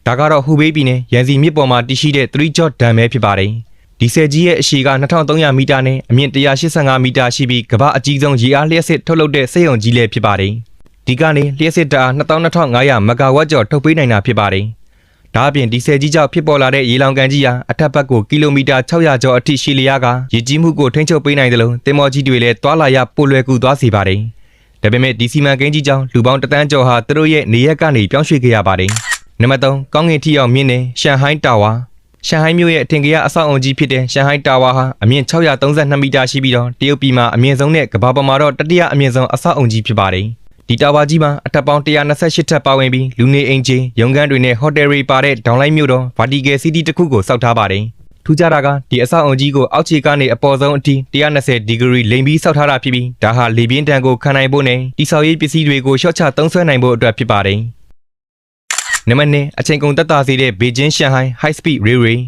ဒါကတော့ဟူဘေးပြည်နယ်ရန်စီမြစ်ပေါ်မှာတည်ရှိတဲ့3 Jot ဒမ်ပဲဖြစ်ပါတယ်။ဒီဆယ်ကြီးရဲ့အရှည်က2300မီတာနဲ့အမြင့်185မီတာရှိပြီးကမ္ဘာအကြီးဆုံးရေအားလျှပ်စစ်ထုတ်လုပ်တဲ့စက်ရုံကြီးလည်းဖြစ်ပါတယ်။ဒီကနေလျှပ်စစ်ဓာတ်22,500မဂါဝတ်ကျော်ထုတ်ပေးနိုင်တာဖြစ်ပါတယ်။ဒါအပြင်ဒီဆယ်ကြီးကြောင့်ဖြစ်ပေါ်လာတဲ့ရေလောင်ကန်ကြီးဟာအထက်ဘက်ကိုကီလိုမီတာ600ကျော်အထိရှည်လျားကရေကြီးမှုကိုထိန်းချုပ်ပေးနိုင်တယ်လို့တင်မော်ကြီးတွေလည်းတွာလာရပိုလွယ်ကူသွားစေပါတယ်။ဒါပေမဲ့ဒီစီမံကိန်းကြီးကြောင့်လူပေါင်း1 တန်းကျော်ဟာသူတို့ရဲ့နေရက်ကနေပြောင်းရွှေ့ခဲ့ရပါတယ်။နံပါတ်3ကောင်းကင်ထီအောင်မြင့်တဲ့ရှန်ဟိုင်းတာဝါရှန်ဟိုင်းမြို့ရဲ့အထင်ကရအဆောက်အုံကြီးဖြစ်တဲ့ရှန်ဟိုင်းတာဝါဟာအမြင့်632မီတာရှိပြီးတော့တရုတ်ပြည်မှာအမြင့်ဆုံးနဲ့ကမ္ဘာပေါ်မှာတော့တတိယအမြင့်ဆုံးအဆောက်အုံကြီးဖြစ်ပါတယ်။ဒီတာဝါကြီးမှာအထက်ပေါင်း128ထပ်ပါဝင်ပြီးလူနေအိမ်ကြီးရုံးခန်းတွေနဲ့ဟိုတယ်တွေပါတဲ့ဒေါင်လိုက်မြို့တော် Vertical City တစ်ခုကိုစောက်ထားပါတယ်။ထူးခြားတာကဒီအဆောက်အုံကြီးကိုအောက်ခြေကနေအပေါ်ဆုံးအထိ120ဒီဂရီလိမ်ပြီးစောက်ထားတာဖြစ်ပြီးဒါဟာလေပြင်းတန်ကိုခံနိုင်ဖို့နဲ့တိဆောက်ရေးပစ္စည်းတွေကိုရှော့ချသုံးစွဲနိုင်ဖို့အတွက်ဖြစ်ပါတယ်။နံပါတ်2အချိန်ကုန်သက်သာစေတဲ့ဘေကျင်းရှန်ဟိုင်း High Speed Railway